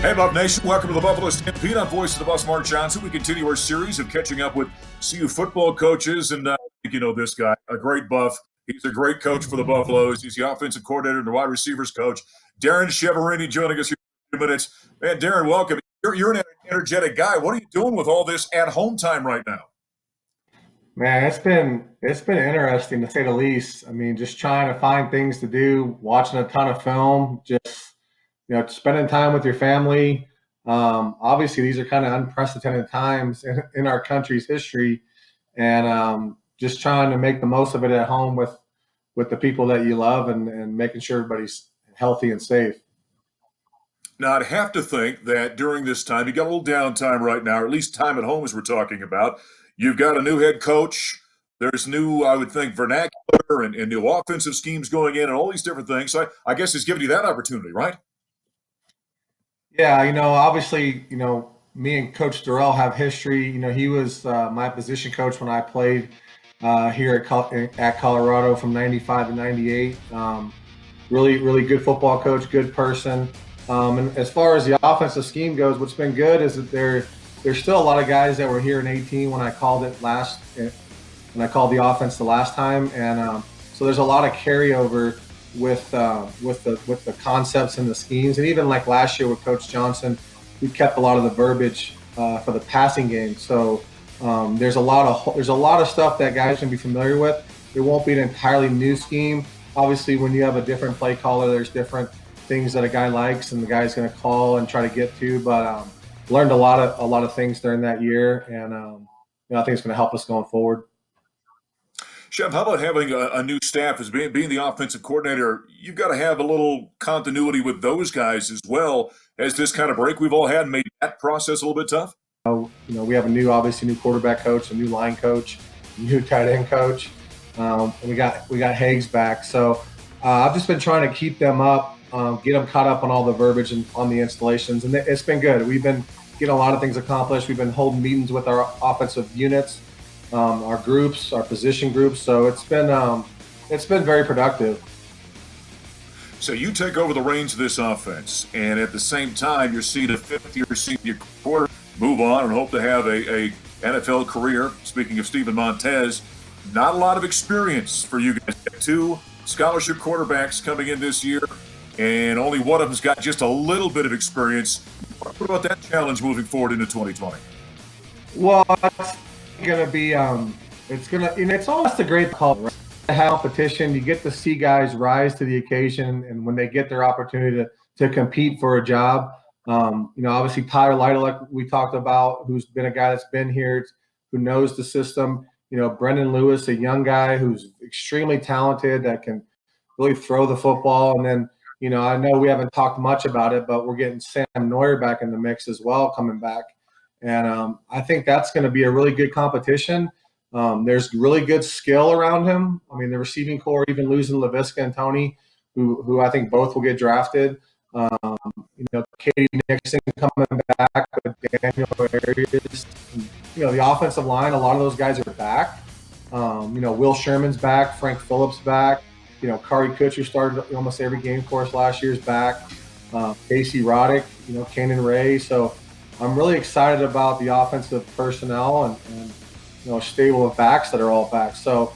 Hey, Buff Nation. Welcome to the Buffalo Stampede. I'm voice of the Buffs, Mark Johnson. We continue our series of catching up with CU football coaches. And I think you know this guy, a great Buff. He's a great coach for the Buffaloes. He's the offensive coordinator and the wide receivers coach. Darrin Chiaverini joining us here in a few minutes. Man, Darrin, welcome. You're an energetic guy. What are you doing with all this at-home time right now? Man, it's been interesting to say the least. I mean, just trying to find things to do, watching a ton of film, just spending time with your family. Obviously, these are kind of unprecedented times in our country's history, and just trying to make the most of it at home with the people that you love, and making sure everybody's healthy and safe. Now, I'd have to think that during this time, you got a little downtime right now, or at least time at home as we're talking about. You've got a new head coach. There's new, I would think, vernacular and new offensive schemes going in and all these different things. So I guess it's giving you that opportunity, right? Yeah, obviously, me and Coach Durrell have history. He was my position coach when I played here at Colorado from '95 to '98. Really, really good football coach, good person. And as far as the offensive scheme goes, what's been good is that there's still a lot of guys that were here in 18 when I called the offense the last time, and so there's a lot of carryover with the concepts and the schemes, and even like last year with Coach Johnson, we kept a lot of the verbiage for the passing game. So there's a lot of stuff that guys can be familiar with. It won't be an entirely new scheme. Obviously, when you have a different play caller, there's different things that a guy likes, and the guy's going to call and try to get to. But learned a lot of things during that year, and I think it's going to help us going forward. Chef, how about having a new staff as being the offensive coordinator? You've got to have a little continuity with those guys as well. As this kind of break we've all had made that process a little bit tough? We have obviously new quarterback coach, a new line coach, a new tight end coach. And we got Hags back. So I've just been trying to keep them up, get them caught up on all the verbiage and on the installations. And it's been good. We've been getting a lot of things accomplished. We've been holding meetings with our offensive units, our groups, our position groups. So it's been very productive. So you take over the reins of this offense, and at the same time, you're seeing a fifth-year senior quarter move on and hope to have a NFL career. Speaking of Steven Montez, not a lot of experience for you guys. Two scholarship quarterbacks coming in this year, and only one of them's got just a little bit of experience. What about that challenge moving forward into 2020? Well, it's going to be it's almost a great call, right? Competition, you get to see guys rise to the occasion, and when they get their opportunity to compete for a job, obviously Tyler Lytle, like we talked about, who's been a guy that's been here, who knows the system. Brendan Lewis, a young guy who's extremely talented, that can really throw the football. And then, I know we haven't talked much about it, but we're getting Sam Neuer back in the mix as well, coming back. And I think that's going to be a really good competition. There's really good skill around him. I mean, the receiving core, even losing LaVisca and Tony, who I think both will get drafted. Katie Nixon coming back with Daniel Arias. The offensive line, a lot of those guys are back. Will Sherman's back, Frank Phillips back. Kari Kutcher, who started almost every game for us last year, is back. Casey Roddick, Kanan Ray. So I'm really excited about the offensive personnel and a stable of backs that are all back. So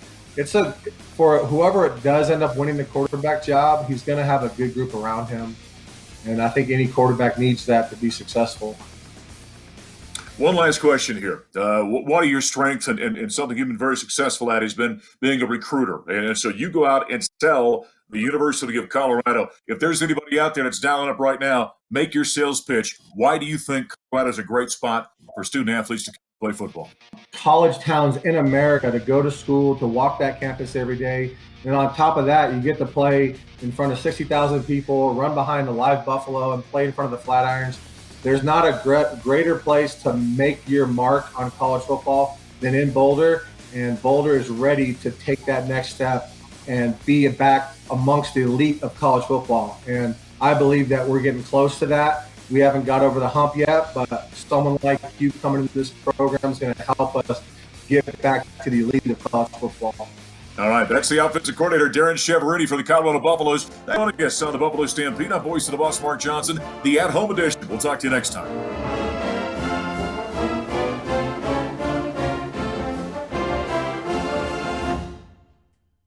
for whoever it does end up winning the quarterback job, he's going to have a good group around him. And I think any quarterback needs that to be successful. One last question here. What are your strengths and something you've been very successful at has been being a recruiter. And so you go out and tell the University of Colorado, if there's anybody out there that's dialing up right now, make your sales pitch. Why do you think Colorado is a great spot for student athletes to play football? College towns in America, to go to school, to walk that campus every day. And on top of that, you get to play in front of 60,000 people, run behind the live buffalo, and play in front of the Flatirons. There's not a greater place to make your mark on college football than in Boulder. And Boulder is ready to take that next step and be back amongst the elite of college football. And I believe that we're getting close to that. We haven't got over the hump yet, but someone like you coming into this program is going to help us get back to the elite of college football. All right, that's the offensive coordinator, Darrin Chiaverini for the Colorado Buffaloes. That one guest on the Buffalo Stampede. I'm voice of the boss, Mark Johnson, the at-home edition. We'll talk to you next time.